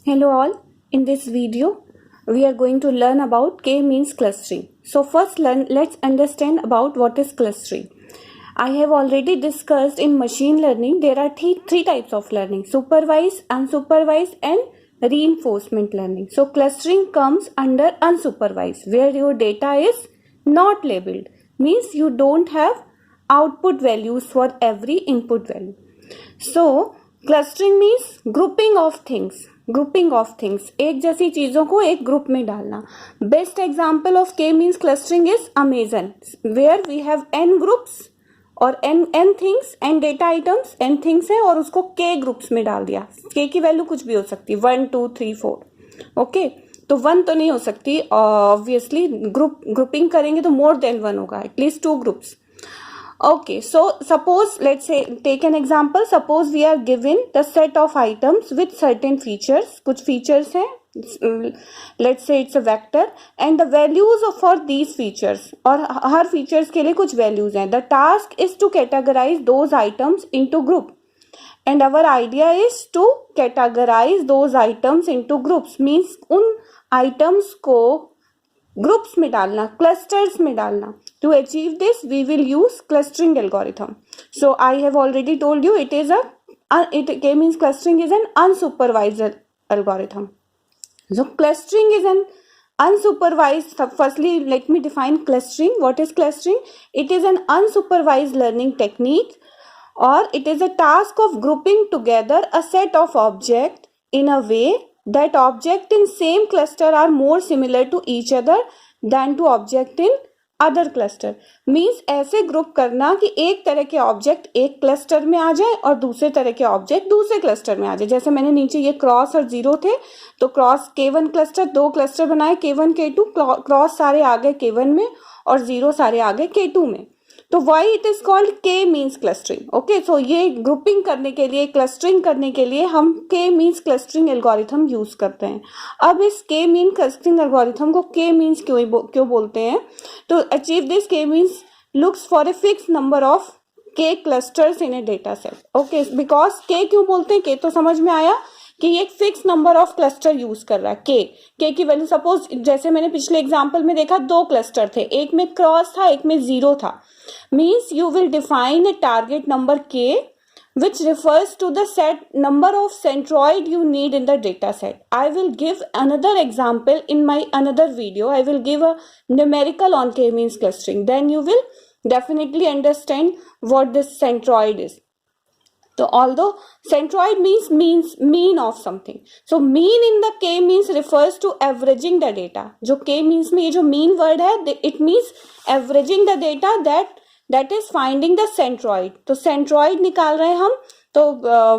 Hello all, in this video we are going to learn about k-means clustering. So first let's understand about what is clustering. I have already discussed in machine learning there are three types of learning: supervised, unsupervised and reinforcement learning. So clustering comes under unsupervised, where your data is not labeled, means you don't have output values for every input value. So clustering means grouping of things एक जैसी चीजों को एक group में डालना. Best example of k means clustering is Amazon, where we have n groups और n things, n data items, n things है और उसको k ग्रुप्स में डाल दिया. k की वैल्यू कुछ भी हो सकती है, 1 2 3 4. ओके, तो 1 तो नहीं हो सकती ऑब्वियसली, ग्रुपिंग करेंगे तो मोर देन 1 होगा, at least 2 groups. Okay, so suppose, let's say, take an example. Suppose we are given the set of items with certain features. कुछ features हैं. Let's say it's a vector and the values for these features. और हर features के लिए कुछ values हैं. The task is to categorize those items into group. And our idea is to categorize those items into groups. Means उन items को groups में डालना, clusters में डालना. To achieve this we will use clustering algorithm. So I have already told you it K means clustering is an unsupervised algorithm. So clustering is an unsupervised. Firstly, let me define clustering. What is clustering? It is an unsupervised learning technique, or it is a task of grouping together a set of objects in a way that object in same cluster are more similar to each other than to object in other cluster. Means ऐसे group करना कि एक तरह के object एक cluster में आ जाए और दूसरे तरह के ऑब्जेक्ट दूसरे क्लस्टर में आ जाए. जैसे मैंने नीचे ये क्रॉस और जीरो थे, तो क्रॉस K1 क्लस्टर, 2 क्लस्टर बनाए, K1 K2, क्रॉस सारे आ गए K1 में और जीरो सारे आ गए K2 में. तो वाई इट इज कॉल्ड के मीन्स क्लस्टरिंग. ओके, सो ये ग्रुपिंग करने के लिए, क्लस्टरिंग करने के लिए हम के मीन्स क्लस्टरिंग एल्गोरिथम यूज करते हैं. अब इस के मीन क्लस्टरिंग एल्गोरिथम को के मीन्स क्यों बोलते हैं? To achieve this K means looks for a fix number of K clusters in a data set. Okay, because K क्यों बोलते हैं? के तो समझ में आया कि एक fix number of cluster use कर रहा है. के की वैल्यू, सपोज जैसे मैंने पिछले एग्जांपल में देखा, 2 क्लस्टर थे, एक में क्रॉस था, एक में जीरो था. Means you will define a target number के which refers to the set number of centroid you need in the data set. I will give another example in my another video. I will give a numerical on k-means clustering. Then you will definitely understand what this centroid is. So although centroid means mean of something, so mean in the k means refers to averaging the data. जो k means में ये जो mean word है, it means averaging the data that is finding the centroid. तो centroid निकाल रहे हैं हम. तो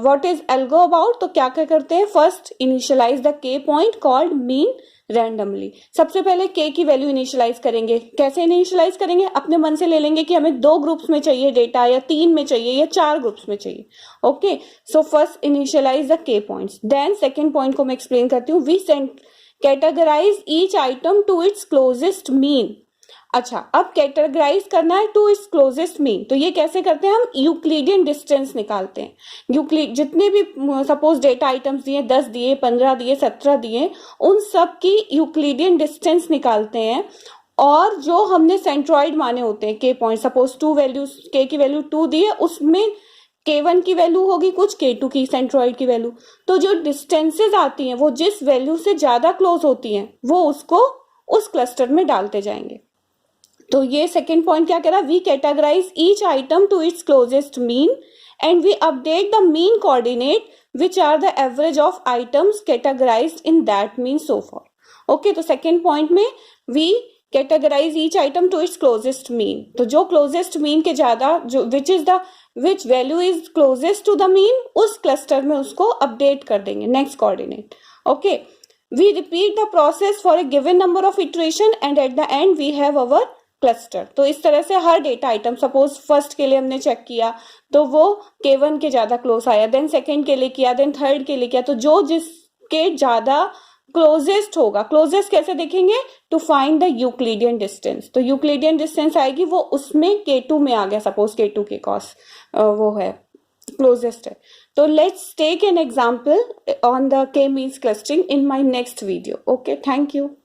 what is algo about? तो क्या करते हैं? First initialize the k point called mean randomly. सबसे पहले k की वैल्यू इनिशियलाइज करेंगे. कैसे इनिशियलाइज करेंगे? अपने मन से ले लेंगे कि हमें 2 ग्रुप्स में चाहिए डेटा, या 3 में चाहिए, या 4 ग्रुप्स में चाहिए. Okay, so first initialize the k points. Then second point को मैं एक्सप्लेन करती हूँ. We categorize each item to its closest mean. अच्छा, अब कैटेगराइज करना है टू इट्स क्लोजेस्ट मीन. तो ये कैसे करते हैं? हम यूक्लिडियन डिस्टेंस निकालते हैं. यूक्लिड जितने भी सपोज डेटा आइटम्स दिए, 10 दिए, 15 दिए, 17 दिए, उन सब की यूक्लिडियन डिस्टेंस निकालते हैं. और जो हमने सेंट्रॉइड माने होते हैं के पॉइंट, सपोज 2 वैल्यूज, के की वैल्यू 2 दिए, उसमें K1 की वैल्यू होगी कुछ, K2 की सेंट्रॉइड की वैल्यू. तो जो डिस्टेंसेज आती हैं वो जिस वैल्यू से ज्यादा क्लोज होती हैं वो उसको उस क्लस्टर में डालते जाएंगे. तो ये सेकेंड पॉइंट क्या कह रहा है? We categorize each item to its closest mean and we update the mean coordinate which are the average of items categorized in that mean so far. Okay, तो सेकेंड पॉइंट में we categorize each item to its closest mean. तो जो closest mean के ज्यादा, जो which value is closest to the mean, उस cluster में उसको अपडेट कर देंगे next coordinate. Okay, we repeat the process for a given number of iteration and at the end we have our cluster. तो इस तरह से हर डेटा आइटम, सपोज फर्स्ट के लिए हमने चेक किया तो वो K1 के ज्यादा क्लोज आया, देन सेकंड के लिए किया, देन थर्ड के लिए किया. तो जो जिसके ज्यादा क्लोजेस्ट होगा, क्लोजेस्ट कैसे देखेंगे? To find the Euclidean distance. तो यूक्लिडियन डिस्टेंस आएगी, वो उसमें K2 में आ गया, सपोज K2 के कॉस वो है क्लोजेस्ट है. So let's take an example on the k-means clustering in my next video. Okay, thank you.